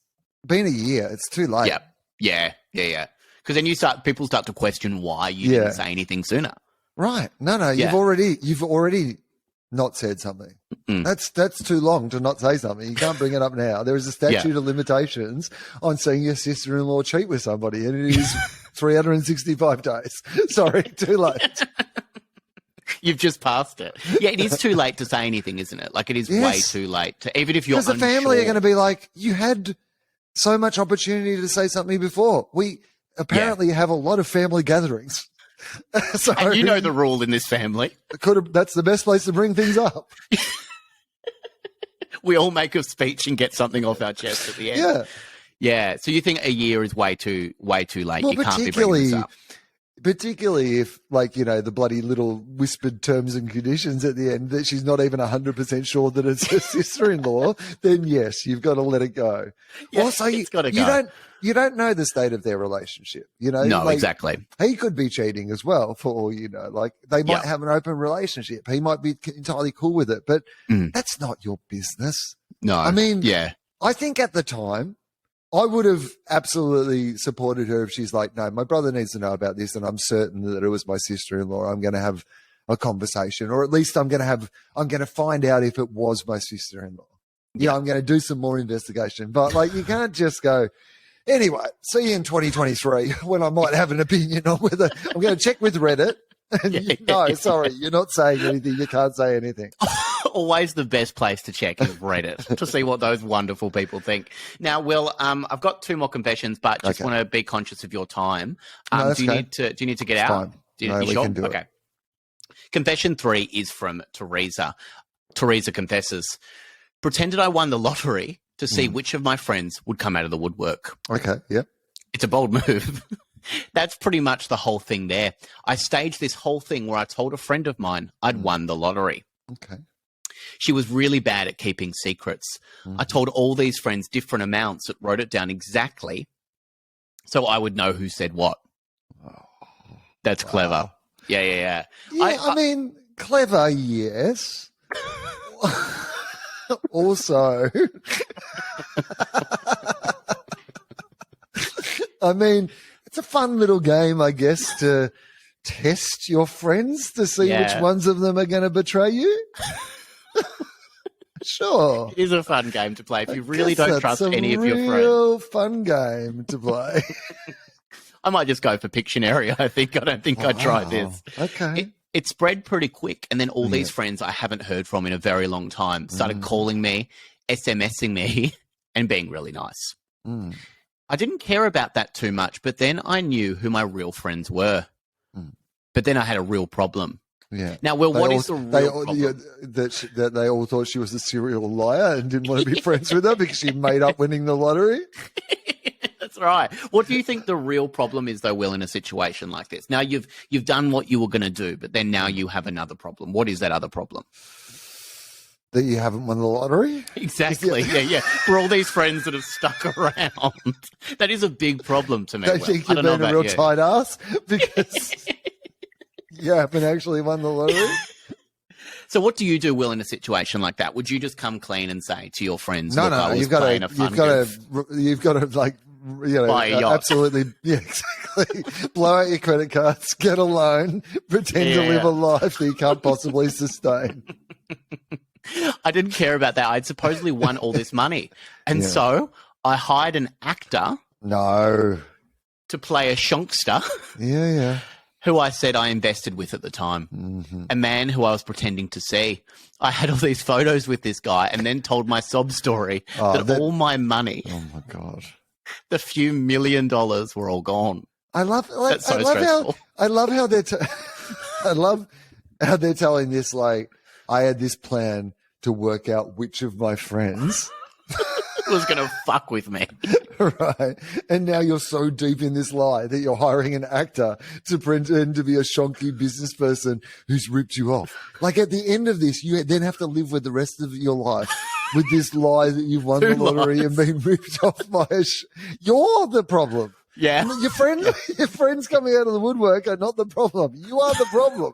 been a year. It's too late. Yeah. Because then people start to question why you didn't say anything sooner. Right. No. You've already not said something. That's too long to not say something. You can't bring it up now. There is a statute of limitations on seeing your sister-in-law cheat with somebody, and it is 365 days. Sorry, too late. You've just passed it. Yeah, it is too late to say anything, isn't it? Like, it is way too late. Even if you're unsure. Because the family are going to be like, you had so much opportunity to say something before. We apparently have a lot of family gatherings. So, and you know the rule in this family. That's the best place to bring things up. We all make a speech and get something off our chest at the end. Yeah. So you think a year is way too late. Well, you can't be bringing this up. Particularly if, like, you know, the bloody little whispered terms and conditions at the end that she's not even 100% sure that it's her sister-in-law, then yes, you've got to let it go. Yeah, also, it's got to go. You don't know the state of their relationship. You know, no, exactly. He could be cheating as well, for all you know. Like, they might have an open relationship. He might be entirely cool with it, but that's not your business. No, I mean, I think at the time, I would have absolutely supported her if she's like, no, my brother needs to know about this, and I'm certain that it was my sister-in-law. I'm going to have a conversation, or at least I'm going to find out if it was my sister-in-law. Yeah, I'm going to do some more investigation. But, like, you can't just go, anyway, see you in 2023 when I might have an opinion on whether I'm going to check with Reddit. And no, sorry, you're not saying anything. You can't say anything. Always the best place to check is Reddit to see what those wonderful people think. Now, Will, I've got two more confessions, but just want to be conscious of your time. Do you need to get out? Fine. We can do it. Confession 3 is from Teresa. Teresa confesses, pretended I won the lottery to see which of my friends would come out of the woodwork. Okay, yeah. It's a bold move. That's pretty much the whole thing there. I staged this whole thing where I told a friend of mine I'd won the lottery. Okay. She was really bad at keeping secrets. I told all these friends different amounts, wrote it down exactly so I would know who said what. That's clever. Yeah. I mean, clever, yes. Also, I mean, it's a fun little game, I guess, to test your friends to see which ones of them are going to betray you. Sure. It is a fun game to play if you really don't trust any of your friends. It's a real fun game to play. I might just go for Pictionary, I think. I don't think I'd try this. Okay. It spread pretty quick, and then all these friends I haven't heard from in a very long time started calling me, SMSing me, and being really nice. I didn't care about that too much, but then I knew who my real friends were. But then I had a real problem. Yeah. Now, Will, what is the real problem? That they all thought she was a serial liar and didn't want to be friends with her because she made up winning the lottery? That's right. What do you think the real problem is, though, Will, in a situation like this? Now you've done what you were going to do, but then now you have another problem. What is that other problem? That you haven't won the lottery? Exactly. Yeah. For all these friends that have stuck around, that is a big problem to me. They think you've been a real tight ass because you haven't actually won the lottery. So what do you do, Will, in a situation like that? Would you just come clean and say to your friends, No, you've got to like, absolutely, exactly. Blow out your credit cards, get a loan, pretend to live a life that you can't possibly sustain. I didn't care about that. I'd supposedly won all this money. And so I hired an actor. No. To play a shonkster. Yeah. Who I said I invested with at the time. Mm-hmm. A man who I was pretending to see. I had all these photos with this guy and then told my sob story that all my money. Oh, my God. The few $1 million were all gone. I love how they're telling this, like, I had this plan to work out which of my friends was going to fuck with me. Right. And now you're so deep in this lie that you're hiring an actor to pretend to be a shonky business person who's ripped you off. Like, at the end of this, you then have to live with the rest of your life with this lie that you've won the lottery and been ripped off by you're the problem. Yeah. Your friends coming out of the woodwork are not the problem. You are the problem.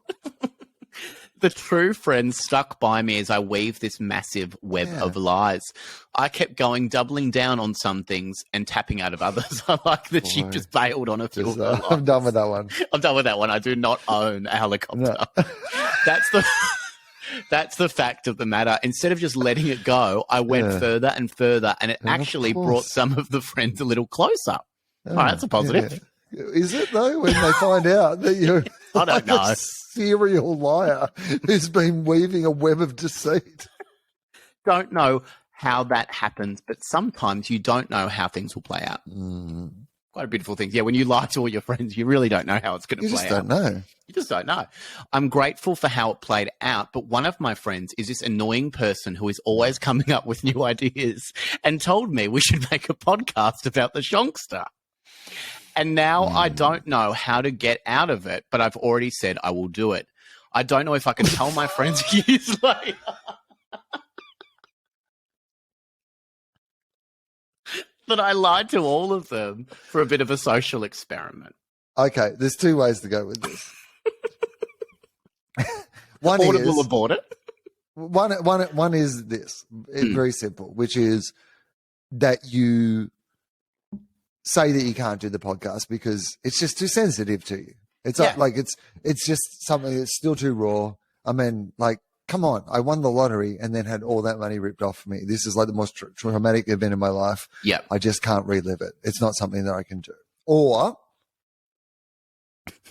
The true friends stuck by me as I weave this massive web of lies. I kept going, doubling down on some things and tapping out of others. I like that she just bailed on a few of them. I'm done with that one. I'm done with that one. I do not own a helicopter. No. That's the fact of the matter. Instead of just letting it go, I went further and further, and it actually brought some of the friends a little closer. All right, that's a positive. Yeah. Is it, though, when they find out that you're I don't know. A serial liar who's been weaving a web of deceit? Don't know how that happens, but sometimes you don't know how things will play out. Quite a beautiful thing. Yeah, when you lie to all your friends, you really don't know how it's going to play out. You just don't know. You just don't know. I'm grateful for how it played out, but one of my friends is this annoying person who is always coming up with new ideas and told me we should make a podcast about the shonkster. And now I don't know how to get out of it, but I've already said I will do it. I don't know if I can tell my friends years later. That I lied to all of them for a bit of a social experiment. Okay, there's two ways to go with this. One will abort it. One is this. It's very simple, which is that you say that you can't do the podcast because it's just too sensitive to you. It's like it's just something that's still too raw. I mean, like, come on, I won the lottery and then had all that money ripped off of me. This is like the most traumatic event in my life. Yeah, I just can't relive it. It's not something that I can do. Or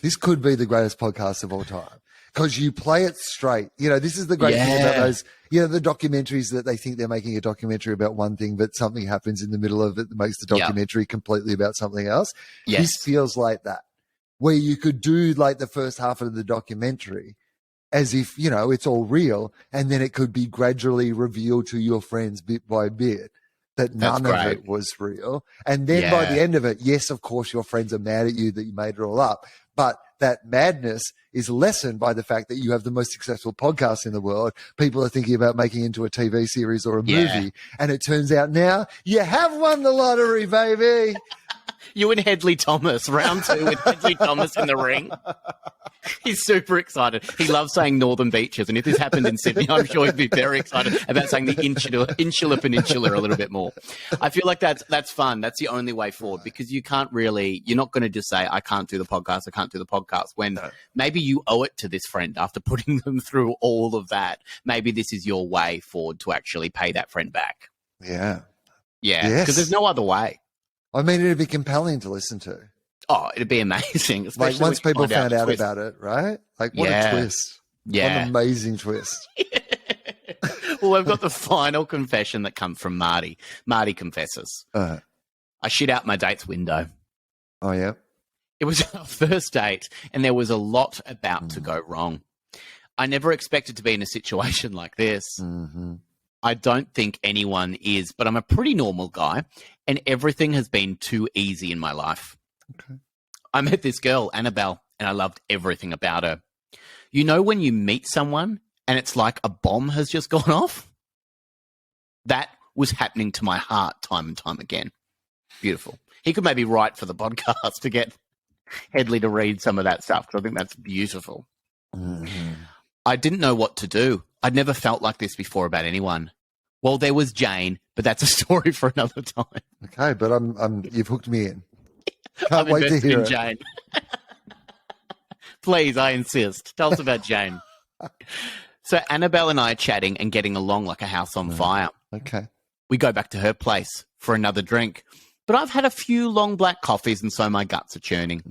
this could be the greatest podcast of all time because you play it straight. You know, this is the great thing about those, the documentaries that they think they're making a documentary about one thing, but something happens in the middle of it that makes the documentary completely about something else. Yes. This feels like that, where you could do like the first half of the documentary as if, it's all real. And then it could be gradually revealed to your friends bit by bit that none of it was real. And then by the end of it, yes, of course, your friends are mad at you that you made it all up. But that madness is lessened by the fact that you have the most successful podcast in the world. People are thinking about making it into a TV series or a movie. And it turns out now you have won the lottery, baby. You and Hedley Thomas, round 2 with Hedley Thomas in the ring. He's super excited. He loves saying Northern Beaches. And if this happened in Sydney, I'm sure he'd be very excited about saying the insular peninsula a little bit more. I feel like that's fun. That's the only way forward because you're not going to just say, I can't do the podcast, when maybe you owe it to this friend after putting them through all of that. Maybe this is your way forward to actually pay that friend back. Yeah. Yeah. Because there's no other way. I mean, it'd be compelling to listen to. Oh, it'd be amazing. Like once people found out about it, right? Like what a twist. Yeah. What an amazing twist. Well, I've got the final confession that comes from Marty. Marty confesses. I shit out my date's window. Oh, yeah? It was our first date and there was a lot about to go wrong. I never expected to be in a situation like this. Mm-hmm. I don't think anyone is, but I'm a pretty normal guy, and everything has been too easy in my life. Okay. I met this girl, Annabelle, and I loved everything about her. You know when you meet someone and it's like a bomb has just gone off? That was happening to my heart time and time again. Beautiful. He could maybe write for the podcast to get Headley to read some of that stuff, because I think that's beautiful. Mm-hmm. I didn't know what to do. I'd never felt like this before about anyone. Well, there was Jane, but that's a story for another time. Okay, but you've hooked me in. Can't I'm wait to invested hear in it. Jane. Please, I insist. Tell us about Jane. So Annabelle and I are chatting and getting along like a house on fire. Okay. We go back to her place for another drink. But I've had a few long black coffees, and so my guts are churning.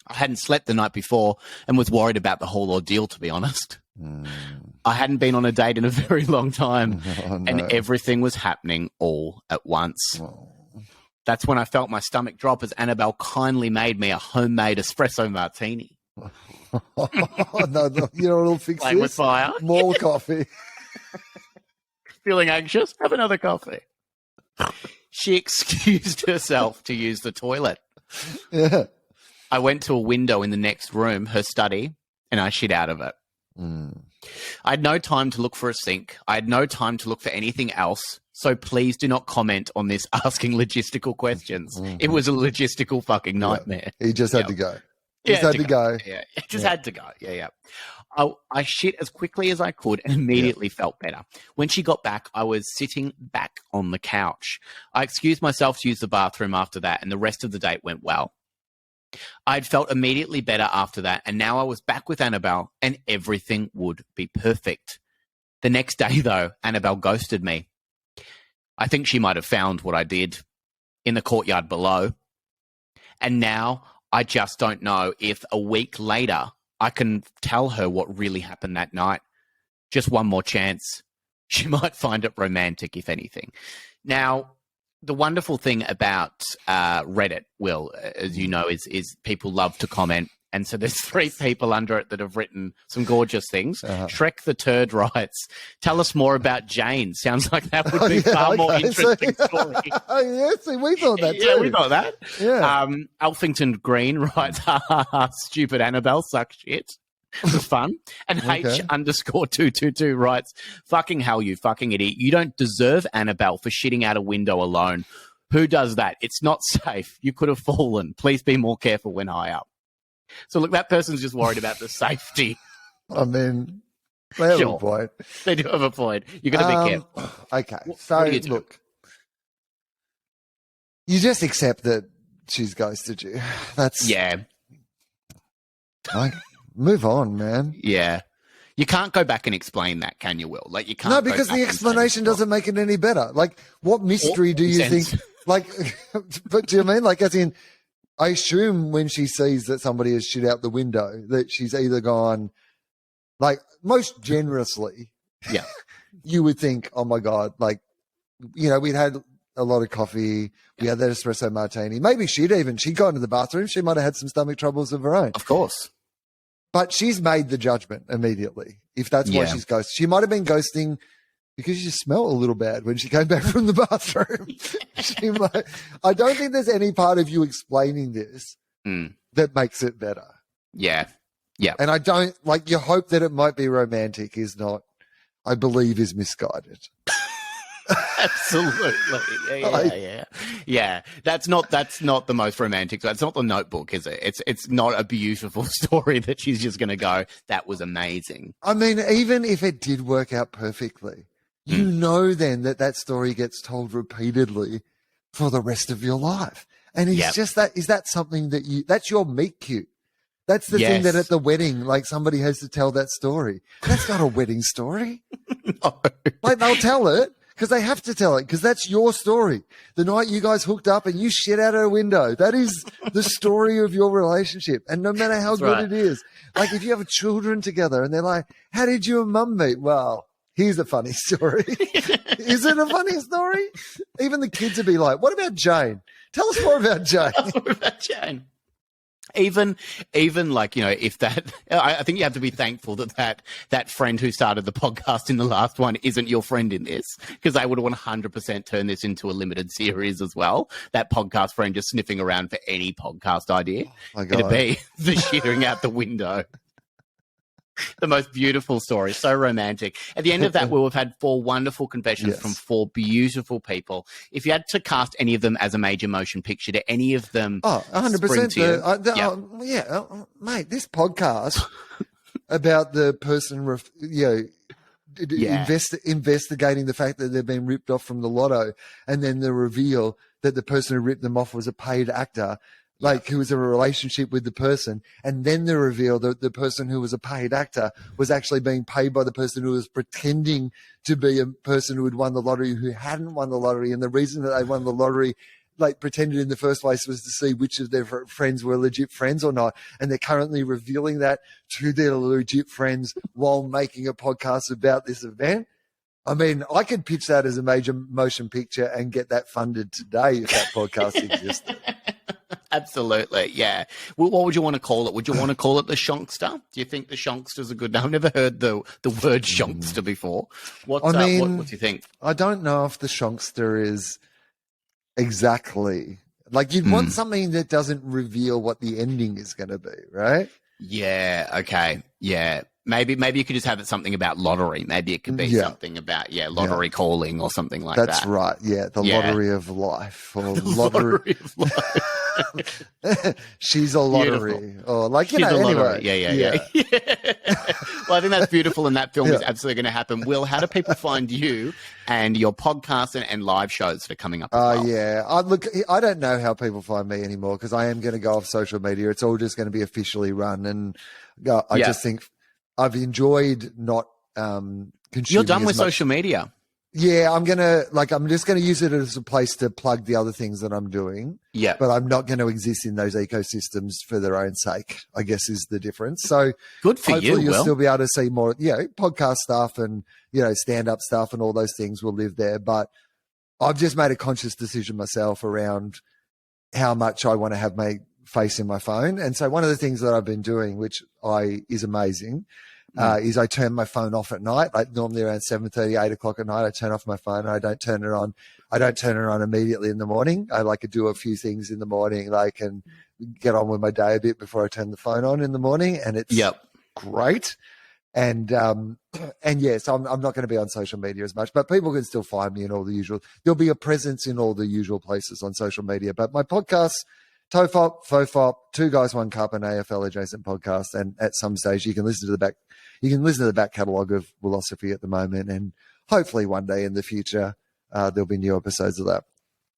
I hadn't slept the night before and was worried about the whole ordeal, to be honest. I hadn't been on a date in a very long time, and everything was happening all at once. That's when I felt my stomach drop as Annabelle kindly made me a homemade espresso martini. No, you know what will fix Playing this? with fire. More coffee. Feeling anxious? Have another coffee. She excused herself to use the toilet. Yeah. I went to a window in the next room, her study, and I shit out of it. I had no time to look for a sink. I had no time to look for anything else. So please do not comment on this asking logistical questions. It was a logistical fucking nightmare. He just had to go. Yeah, Just had to go. Yeah, it just had to go. Yeah. I shit as quickly as I could and immediately felt better. When she got back, I was sitting back on the couch. I excused myself to use the bathroom after that, and the rest of the date went well. I'd felt immediately better after that, and now I was back with Annabelle, and everything would be perfect. The next day, though, Annabelle ghosted me. I think she might have found what I did in the courtyard below. And now I just don't know if a week later I can tell her what really happened that night. Just one more chance. She might find it romantic, if anything. Now, the wonderful thing about Reddit, Will, as you know, is people love to comment. And so there's 3 people under it that have written some gorgeous things. Shrek the Turd writes, tell us more about Jane. Sounds like that would be far more interesting story. Yeah, see, we thought that too. Yeah, we thought that. Yeah. Alfington Green writes, ha ha ha, stupid Annabelle sucks shit. It was fun. And H_222 writes, fucking hell, you fucking idiot. You don't deserve Annabelle for shitting out a window alone. Who does that? It's not safe. You could have fallen. Please be more careful when high up. So, look, that person's just worried about the safety. I mean, they have a point. They do have a point. You're going to be careful. Okay. So, look, you just accept that she's ghosted you. That's... Yeah. Like, move on, man. Yeah. You can't go back and explain that, can you, Will? Like, you can't. No, because the explanation doesn't make it any better. Like, what mystery do you think? Like, but do you mean, like, as in... I assume when she sees that somebody has shit out the window that she's either gone, like, most generously, yeah, you would think, oh my God, like, you know, we'd had a lot of coffee, we had that espresso martini. Maybe she'd gone to the bathroom. She might have had some stomach troubles of her own. Of course. But she's made the judgment immediately, if that's why she's ghosting. She might have been ghosting because she smelled a little bad when she came back from the bathroom. I don't think there's any part of you explaining this that makes it better. Yeah. Yeah. And I don't, like, your hope that it might be romantic is not, I believe, is misguided. Absolutely. Yeah. That's not the most romantic. That's not the Notebook, is it? It's not a beautiful story that she's just going to go, that was amazing. I mean, even if it did work out perfectly, you know then that story gets told repeatedly for the rest of your life. And it's just that, is that something that that's your meet cute? That's the thing that at the wedding, like, somebody has to tell that story. That's not a wedding story. No. Like, they'll tell it because they have to tell it because that's your story. The night you guys hooked up and you shit out her window. That is the story of your relationship. And no matter how good it is, like, if you have children together and they're like, how did you and mum meet? Well, here's a funny story. Is it a funny story? Even the kids would be like, what about Jane? Tell us more about Jane. Even like, if that, I think you have to be thankful that friend who started the podcast in the last one isn't your friend in this, because they would have 100% turned this into a limited series as well. That podcast friend just sniffing around for any podcast idea. Oh my God. It'd be the shitting out the window. The most beautiful story, so romantic. At the end of that, we've had 4 wonderful confessions from 4 beautiful people. If you had to cast any of them as a major motion picture, do any of them 100%. Mate, this podcast about the person, investigating the fact that they've been ripped off from the lotto, and then the reveal that the person who ripped them off was a paid actor. Who was in a relationship with the person, and then the reveal that the person who was a paid actor was actually being paid by the person who was pretending to be a person who had won the lottery who hadn't won the lottery. And the reason that they won the lottery, pretended in the first place, was to see which of their friends were legit friends or not. And they're currently revealing that to their legit friends while making a podcast about this event. I mean, I could pitch that as a major motion picture and get that funded today if that podcast existed. Absolutely, yeah. What would you want to call it? Would you want to call it the Shonkster? Do you think the Shonkster's a good name? I've never heard the word Shonkster before. What do you think? I don't know if the Shonkster is exactly... you'd want something that doesn't reveal what the ending is going to be, right? Yeah, okay, yeah. Maybe you could just have it something about lottery. Maybe it could be something about, lottery calling or something like that. That's right, the lottery of life. Or the lottery of life. She's a lottery. Beautiful. Or She's a lottery. Yeah. Well, I think that's beautiful, and that film is absolutely going to happen. Will, how do people find you and your podcast and live shows that are coming up as well? Yeah. I don't know how people find me anymore, because I am going to go off social media. It's all just going to be officially run, and I just think I've enjoyed not consuming. You're done with social media. Yeah, I'm just gonna use it as a place to plug the other things that I'm doing. Yeah, but I'm not going to exist in those ecosystems for their own sake, I guess, is the difference. So good for you. You'll still be able to see more, podcast stuff and stand-up stuff and all those things will live there. But I've just made a conscious decision myself around how much I want to have my face in my phone. And so one of the things that I've been doing, which is amazing, is I turn my phone off at night. Normally around 7:30, 8 o'clock at night, I turn off my phone and I don't turn it on. I don't turn it on immediately in the morning. I to do a few things in the morning, and get on with my day a bit before I turn the phone on in the morning. And it's great. And so I'm not going to be on social media as much, but people can still find me in all the usual. There'll be a presence in all the usual places on social media. But my podcast, TOFOP, FOFOP, Two Guys, One Cup, and AFL adjacent podcast. And at some stage, you can listen to the back catalogue of Philosophy at the moment, and hopefully one day in the future there'll be new episodes of that.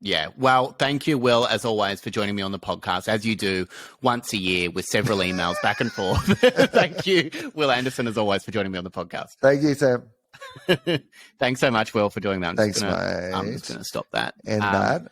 Yeah. Well, thank you, Will, as always, for joining me on the podcast, as you do once a year with several emails back and forth. Thank you, Will Anderson, as always, for joining me on the podcast. Thank you, Sam. Thanks so much, Will, for doing that. Thanks, mate. I'm just going to stop that. And that.